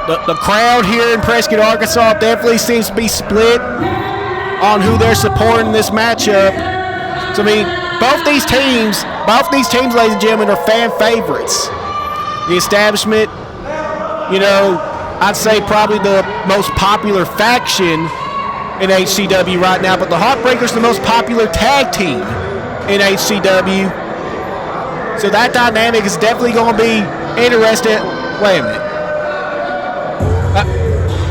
The crowd here in Prescott, Arkansas definitely seems to be split on who they're supporting in this matchup. So, I mean, both these teams, ladies and gentlemen, are fan favorites. The Establishment, you know, I'd say probably the most popular faction in HCW right now, but the HeartBreakers the most popular tag team in HCW. So that dynamic is definitely going to be interesting. Wait a minute.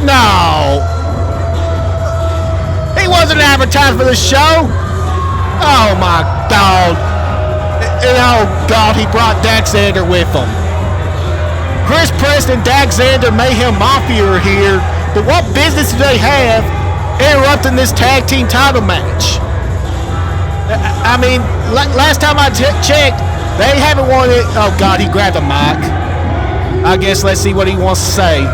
No. He wasn't advertised for this show. Oh, my God. And oh, God, he brought Dax Xander with him. Chris Preston, Dax Xander, Mayhem Mafia are here. But what business do they have interrupting this tag team title match? I mean, last time I checked, they haven't won it. Oh, God, he grabbed a mic. I guess let's see what he wants to say.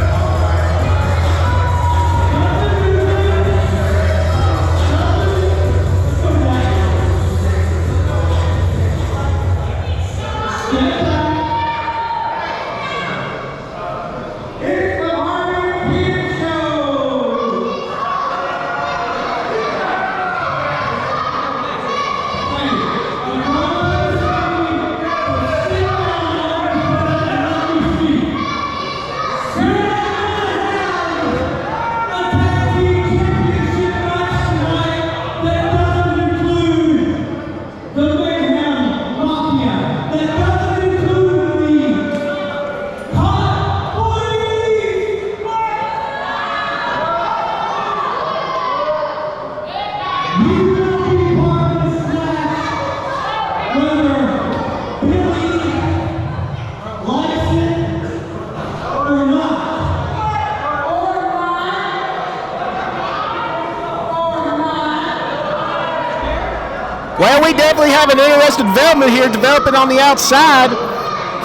Well, we definitely have an interesting development here developing on the outside.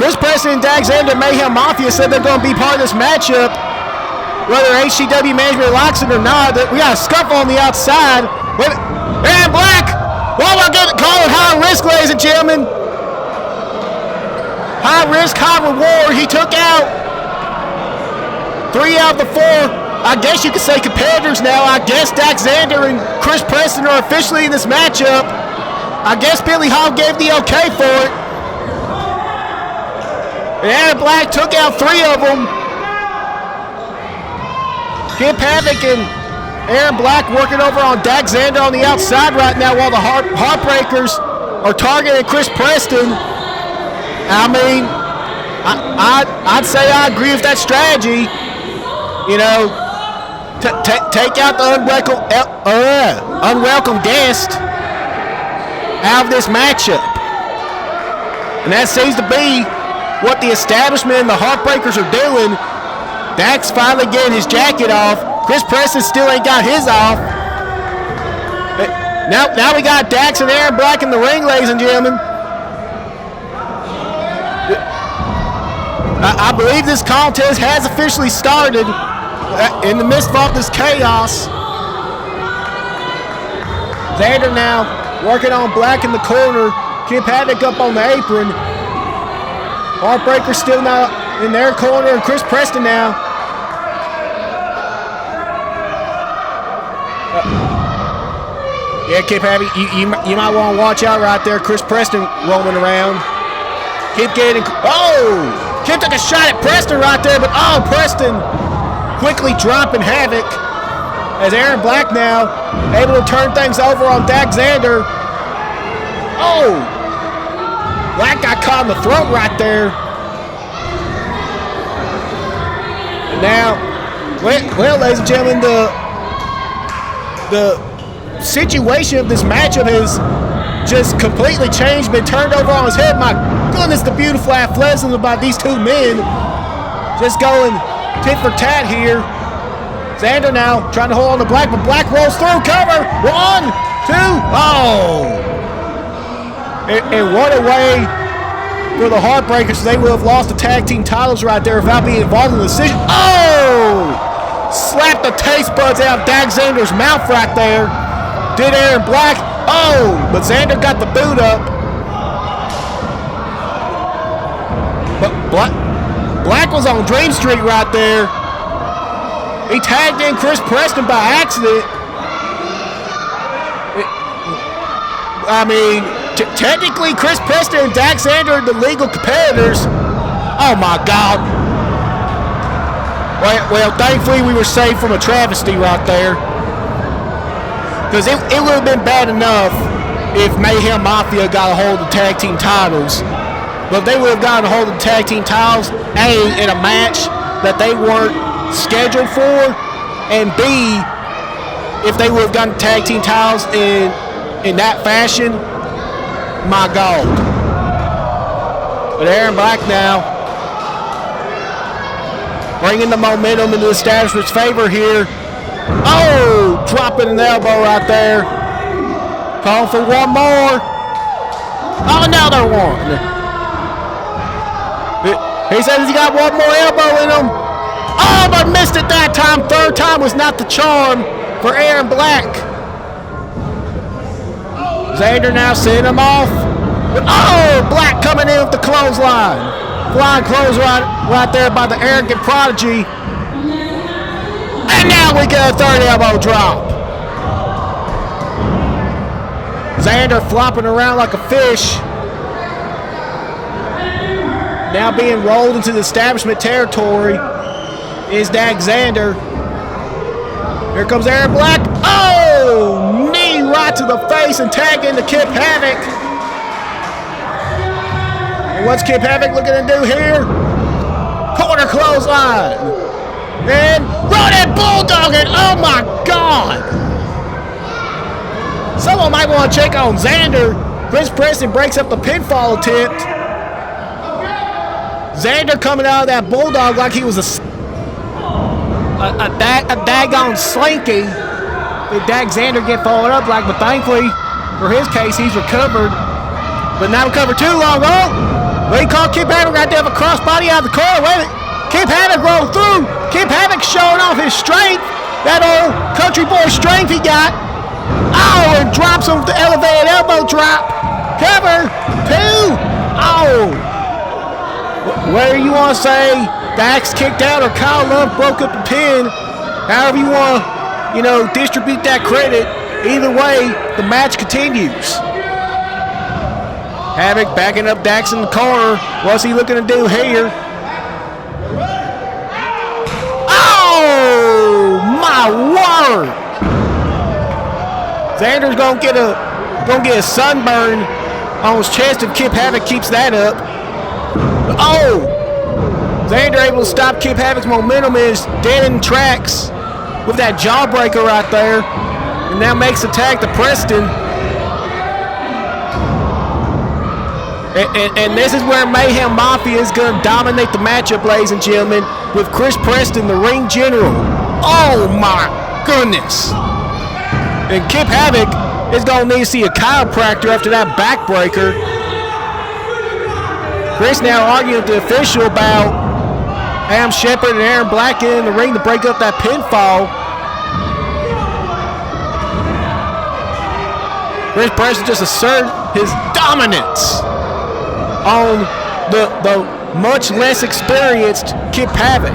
Chris Preston and Dax Xander, Mayhem Mafia said they're going to be part of this matchup, whether HCW management likes it or not. We got a scuffle on the outside. And Black, what am I going to call it? High risk, ladies and gentlemen. High risk, high reward. He took out 3 out of the 4, I guess you could say, competitors now. I guess Dax Xander and Chris Preston are officially in this matchup. I guess Billy Hall gave the okay for it. And Adam Black took out 3 of them. Kip Havoc and Aaron Black working over on Dax Xander on the outside right now while the Heartbreakers are targeting Chris Preston. I mean, I'd say I agree with that strategy. You know, take out the unwelcome guest out of this matchup. And that seems to be what the Establishment and the Heartbreakers are doing. Dax finally getting his jacket off. Chris Preston still ain't got his off. Now we got Dax and Aaron Black in the ring, ladies and gentlemen. I believe this contest has officially started in the midst of all this chaos. Xander now working on Black in the corner. Kip Haddock up on the apron. Heartbreaker still not in their corner, and Chris Preston now. Yeah, Kip Haddock, you might want to watch out right there. Chris Preston roaming around. Keep getting. Oh! Kip took a shot at Preston right there, but oh, Preston quickly dropping Havoc. As Aaron Black now able to turn things over on Dax Xander. Oh! Black got caught in the throat right there. And now, well, ladies and gentlemen, the situation of this matchup has just completely changed, been turned over on his head. My goodness, the beautiful athleticism about these 2 men. Just going tit for tat here. Xander now trying to hold on to Black, but Black rolls through. Cover. 1, 2. Oh! And what a way for the Heartbreakers. They would have lost the tag team titles right there without being involved in the decision. Oh! Slapped the taste buds out of Dax Xander's mouth right there. Did Aaron Black. Oh! But Xander got the boot up. But Black was on Dream Street right there. He tagged in Chris Preston by accident. I mean, technically, Chris Preston and Dax Xander are the legal competitors. Oh, my God. Well, thankfully, we were saved from a travesty right there. Because it would have been bad enough if Mayhem Mafia got a hold of the tag team titles. But if they would have gotten a hold of the tag team titles, A, in a match that they weren't scheduled for, and B, if they would have gotten tag team titles in that fashion, my God. But Aaron Black now bringing the momentum into the establishment's favor here. Oh, dropping an elbow right there. Calling for one more. Oh, another one. He says he got one more elbow in him. Oh, but missed it that time. Third time was not the charm for Aaron Black. Xander now sending him off. Oh, Black coming in with the clothesline. Flying clothesline right there by the arrogant prodigy. And now we get a third elbow drop. Xander flopping around like a fish. Now being rolled into the establishment territory is Dax Xander. Here comes Aaron Black. Oh, knee right to the face and tag into Kip Havoc. And what's Kip Havoc looking to do here? Corner clothesline. And running bulldog, and oh my God. Someone might want to check on Xander. Chris Preston breaks up the pinfall attempt. Xander coming out of that bulldog like he was a daggone slinky. Did Dax Xander get followed up like, but thankfully, for his case, he's recovered. But not recovered too long. Oh, but he caught Kip Havoc right there with a crossbody out of the corner. Wait a minute. Kip Havoc rolled through. Kip Havoc showing off his strength. That old country boy strength he got. Oh, and drops him with the elevated elbow drop. Cover. Two. Oh. Whether you want to say Dax kicked out or Kyle Love broke up the pin, however you want to, distribute that credit, either way, the match continues. Havoc backing up Dax in the corner. What's he looking to do here? Oh, my word! Xander's gonna get a sunburn on his chest if Kip Havoc keeps that up. Oh! Xander able to stop Kip Havoc's momentum in his dead in tracks with that jawbreaker right there. And now makes the tag to Preston. And this is where Mayhem Mafia is going to dominate the matchup, ladies and gentlemen, with Chris Preston, the ring general. Oh my goodness. And Kip Havoc is going to need to see a chiropractor after that backbreaker. Chris now arguing with the official about Adam Shepard and Aaron Black in the ring to break up that pinfall. Chris Preston just asserted his dominance on the much less experienced Kip Havoc.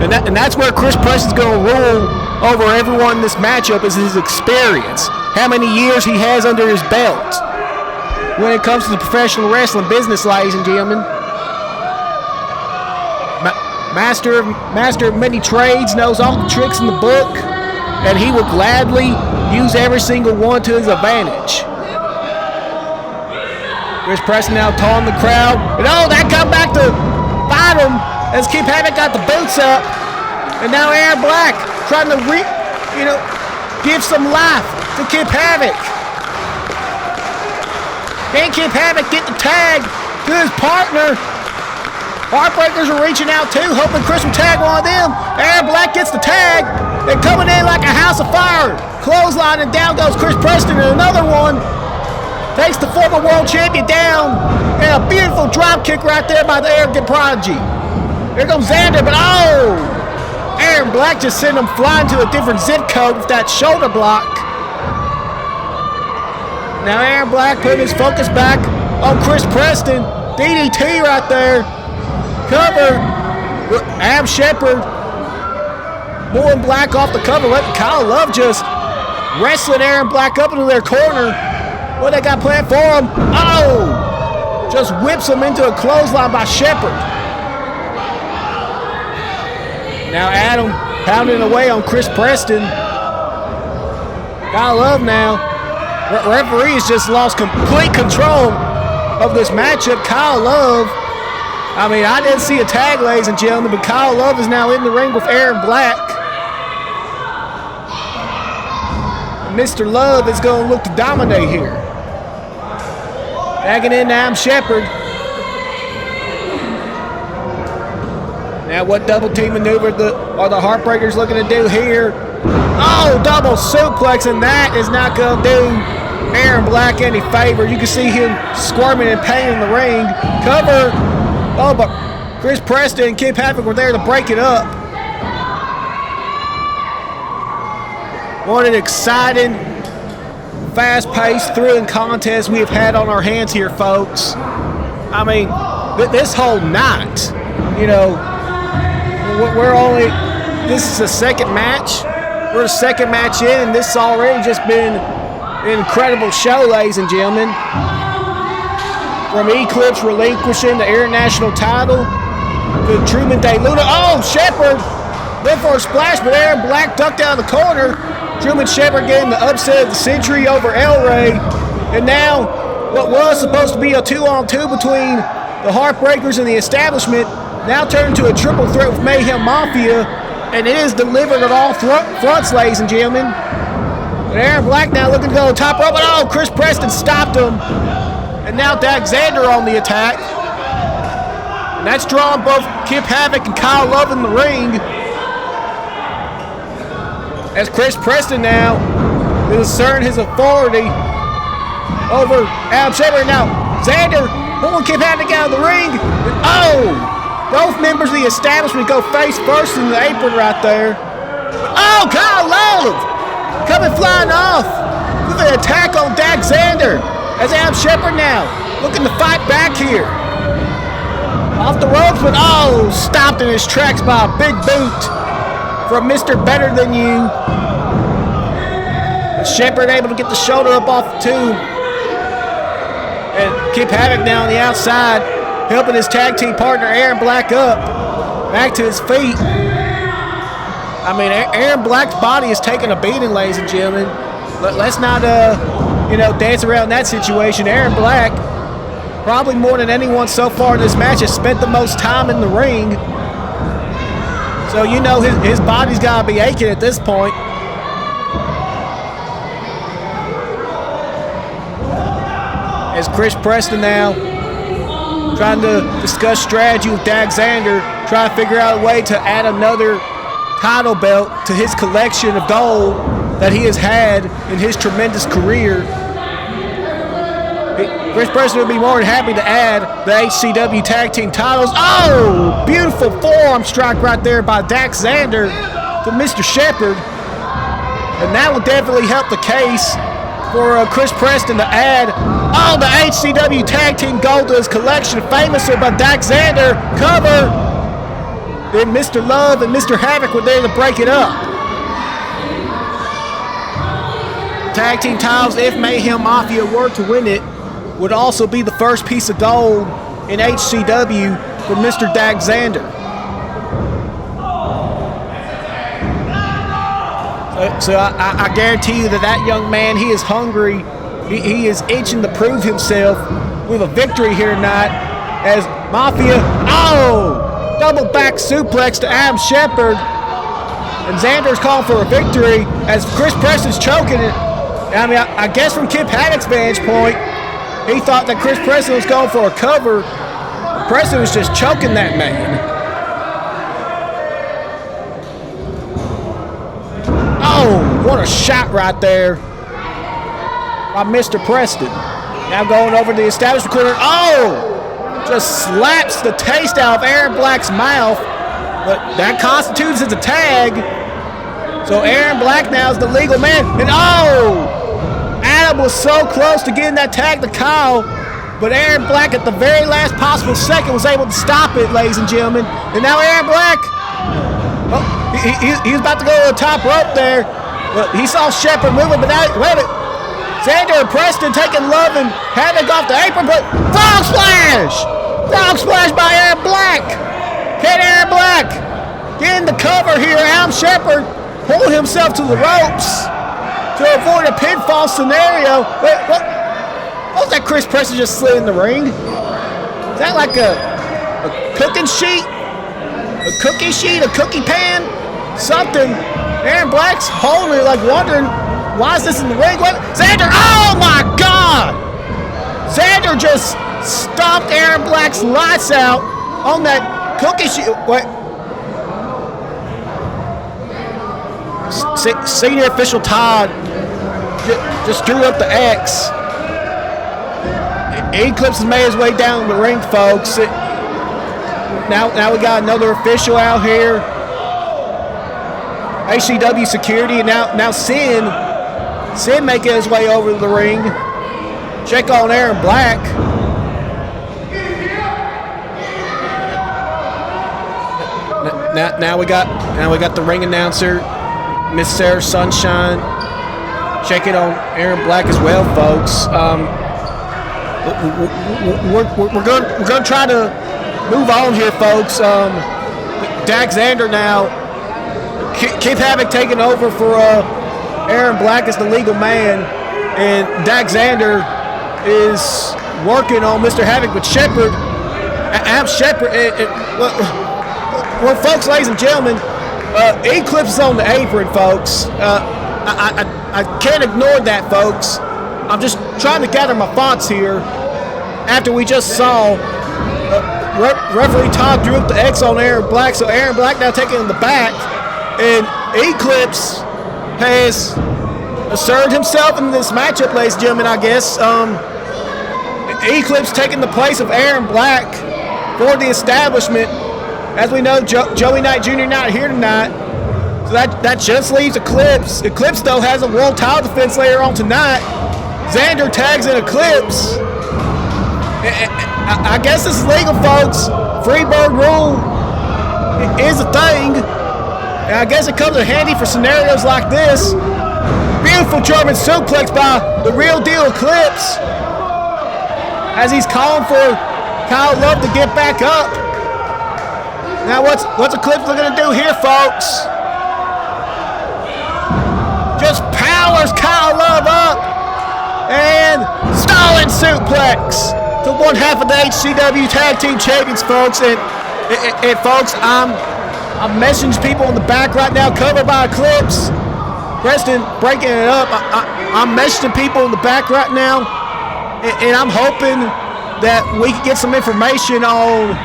And that's where Chris Preston's going to rule over everyone in this matchup, is his experience. How many years he has under his belt when it comes to the professional wrestling business, ladies and gentlemen. Master of many trades, knows all the tricks in the book, and he will gladly use every single one to his advantage. Chris Preston now taunting the crowd. And that come back to bite him as Kip Havoc got the boots up. And now Aaron Black trying to give some life to Kip Havoc. Can Kip Havoc get the tag to his partner? HeartBreakers are reaching out too, hoping Chris will tag one of them. Aaron Black gets the tag. They're coming in like a house of fire. Clothesline, and down goes Chris Preston, and another one. Takes the former world champion down. And a beautiful drop kick right there by the arrogant prodigy. Here comes Xander, but Aaron Black just sent him flying to a different zip code with that shoulder block. Now Aaron Black putting his focus back on Chris Preston. DDT right there. Cover. Ab Shepard pulling Black off the cover, letting Kyle Love just wrestling Aaron Black up into their corner. What they got planned for him? Oh! Just whips him into a clothesline by Shepherd. Now Adam pounding away on Chris Preston. Kyle Love now. Referees just lost complete control of this matchup. Kyle Love, I mean, I didn't see a tag, ladies and gentlemen, but Kyle Love is now in the ring with Aaron Black. Mr. Love is going to look to dominate here. Tagging in Adam Shepherd. Now what double team maneuver are the Heartbreakers looking to do here? Oh, double suplex, and that is not going to do Aaron Black any favor. You can see him squirming in pain in the ring. Cover. Oh, but Chris Preston and Kip Havoc were there to break it up. What an exciting, fast-paced, thrilling contest we have had on our hands here, folks. I mean, this whole night, you know, this is the second match. We're the second match in, and this has already just been an incredible show, ladies and gentlemen. From Eclipse relinquishing the international title to Truman Day Luna. Oh, Shepherd went for a splash, but Aaron Black ducked out of the corner. Truman Shepherd getting the upset of the century over El Rey. And now, what was supposed to be a 2-on-2 between the Heartbreakers and the establishment now turned into a triple threat with Mayhem Mafia, and it is delivered on all fronts, ladies and gentlemen. And Aaron Black now looking to go top rope, but oh, Chris Preston stopped him. And now Daxander on the attack. And that's drawing both Kip Havoc and Kyle Love in the ring. As Chris Preston now is asserting his authority over Adam Shepherd. Now Xander pulling Kip Havoc out of the ring. And oh! Both members of the establishment go face first in the apron right there. Oh, Kyle Love coming flying off with an attack on Daxander. As Adam Shepherd now looking to fight back here. Off the ropes, but oh, stopped in his tracks by a big boot from Mr. Better Than You. But Shepherd able to get the shoulder up off the tube. And Kip Havoc now on the outside, helping his tag team partner Aaron Black up, back to his feet. I mean, Aaron Black's body is taking a beating, ladies and gentlemen. Let's not, dance around that situation. Aaron Black, probably more than anyone so far in this match, has spent the most time in the ring. So you know his body's got to be aching at this point. As Chris Preston now trying to discuss strategy with Daxander, trying to figure out a way to add another title belt to his collection of gold that he has had in his tremendous career. Chris Preston would be more than happy to add the HCW Tag Team titles. Oh, beautiful forearm strike right there by Daxander to Mr. Shepherd. And that will definitely help the case for Chris Preston to add the HCW Tag Team gold to his collection, famously by Daxander. Cover. Then Mr. Love and Mr. Havoc were there to break it up. Tag Team titles, if Mayhem Mafia were to win it, would also be the first piece of gold in HCW for Mr. Daxander. So I guarantee you that young man, he is hungry. He is itching to prove himself with a victory here tonight. As Mafia, double back suplex to Adam Shepherd. And Xander's calling for a victory as Chris Preston's choking it. I mean, I guess from Kip Haddock's vantage point, he thought that Chris Preston was going for a cover. Preston was just choking that man. Oh, what a shot right there by Mr. Preston. Now going over the establishment corner. Oh, just slaps the taste out of Aaron Black's mouth. But that constitutes as a tag. So Aaron Black now is the legal man. And Adam was so close to getting that tag to Kyle. But Aaron Black at the very last possible second was able to stop it, ladies and gentlemen. And now Aaron Black. He was about to go to the top rope there. But he saw Shepard moving, but now, wait a minute. Xander and Preston taking Love and Havoc off the apron, but frog splash! Frog splash by Aaron Black. Can Aaron Black getting the cover here? Adam Shepard pulling himself to the ropes to avoid a pinfall scenario. Wait, what was that Chris Preston just slid in the ring? Is that like a cooking sheet? A cookie sheet? A cookie pan? Something. Aaron Black's holding it, like wondering, why is this in the ring? What? Xander, oh my God! Xander just stomped Aaron Black's lights out on that cookie sheet. What? Senior official Todd just drew up the X. Eclipse has made his way down the ring, folks. Now we got another official out here. HCW security, and now Sin making his way over to the ring. Check on Aaron Black. Now we got the ring announcer, Miss Sarah Sunshine, checking on Aaron Black as well, folks. We're going to try to move on here, folks. Dax Xander now. Keith Havoc taking over for Aaron Black as the legal man, and Dax Xander is working on Mr. Havoc with Shepard. Am Shepard. Well, folks, ladies and gentlemen, Eclipse is on the apron, folks. I can't ignore that, folks. I'm just trying to gather my thoughts here after we just saw referee Todd drew up the X on Aaron Black, so Aaron Black now taking in the back. And Eclipse has asserted himself in this matchup, ladies and gentlemen, I guess. Eclipse taking the place of Aaron Black for the establishment. As we know, Joey Knight Jr. not here tonight. So that just leaves Eclipse. Eclipse, though, has a world title defense later on tonight. Xander tags in Eclipse. I guess this is legal, folks. Freebird rule is a thing. And I guess it comes in handy for scenarios like this. Beautiful German suplex by the real deal Eclipse. As he's calling for Kyle Love to get back up. Now what's Eclipse looking to do here, folks? Just powers Kyle Love up. And stalling suplex to one half of the HCW Tag Team Champions, folks. And folks, I'm messaging people in the back right now, covered by Eclipse. Preston breaking it up. I'm messaging people in the back right now, and I'm hoping that we can get some information on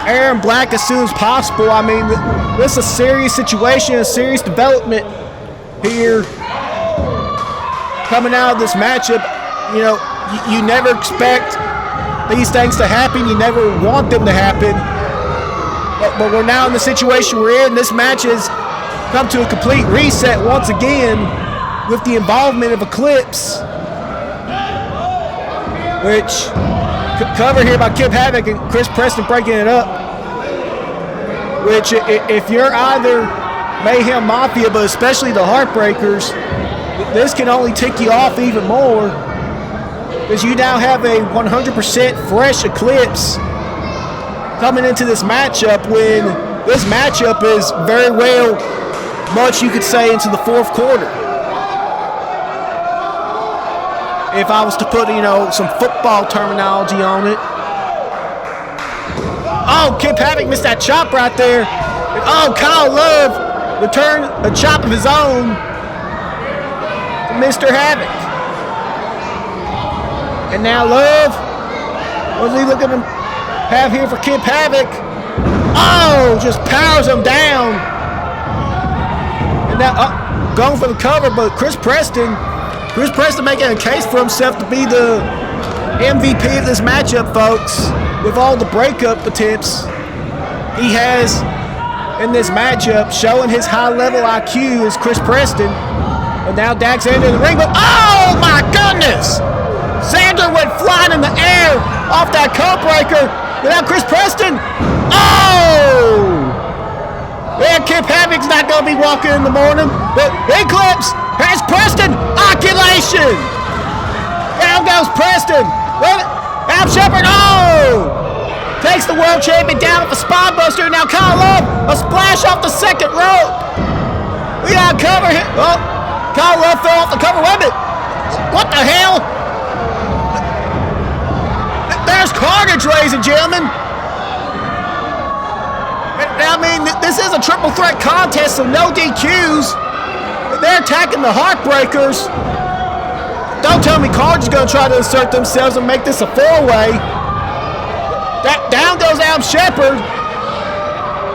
Aaron Black as soon as possible. I mean, this is a serious situation, a serious development here coming out of this matchup. You know, you never expect these things to happen. You never want them to happen. But we're now in the situation we're in. This match has come to a complete reset once again with the involvement of Eclipse, which covered here by Kip Havoc and Chris Preston breaking it up. Which, if you're either Mayhem Mafia, but especially the Heartbreakers, this can only tick you off even more, because you now have a 100% fresh Eclipse coming into this matchup, when this matchup is very well much, you could say, into the fourth quarter. If I was to put, some football terminology on it. Oh, Kip Havoc missed that chop right there. Oh, Kyle Love returned a chop of his own to Mr. Havoc. And now Love, what's he looking to have here for Kip Havoc? Oh, just powers him down. And now, going for the cover, but Chris Preston making a case for himself to be the MVP of this matchup, folks. With all the breakup attempts he has in this matchup, showing his high-level IQ is Chris Preston. And now Dax Xander in the ring, but oh my goodness! Xander went flying in the air off that code breaker. Without Chris Preston, oh! Yeah, Kip Havoc's not going to be walking in the morning. But Eclipse has Preston. Oculation. Down goes Preston. Al Shepard. Oh! Takes the world champion down with a spine buster. Now Kyle Love, a splash off the second rope. We got cover here. Oh, Kyle Love fell off the cover. Wait a minute. What the hell? There's carnage, ladies and gentlemen. I mean, this is a triple threat contest, so no DQs. They're attacking the Heartbreakers. Don't tell me Carnage is going to try to assert themselves and make this a four-way. Down goes Al Shepard.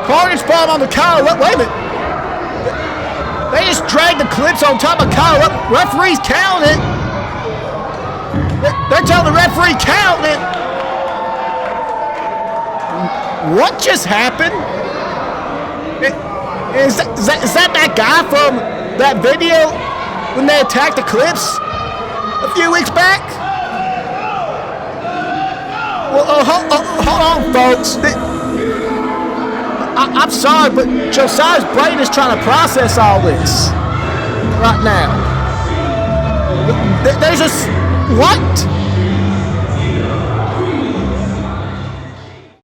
Carnage bomb on the Kyle. Wait a minute. They just dragged the clips on top of Kyle. Referee's counting it. They're telling the referee count it. What just happened? Is that guy from that video when they attacked the clips a few weeks back? Well, hold on, folks. I'm sorry, but Josiah's brain is trying to process all this right now. There's just what?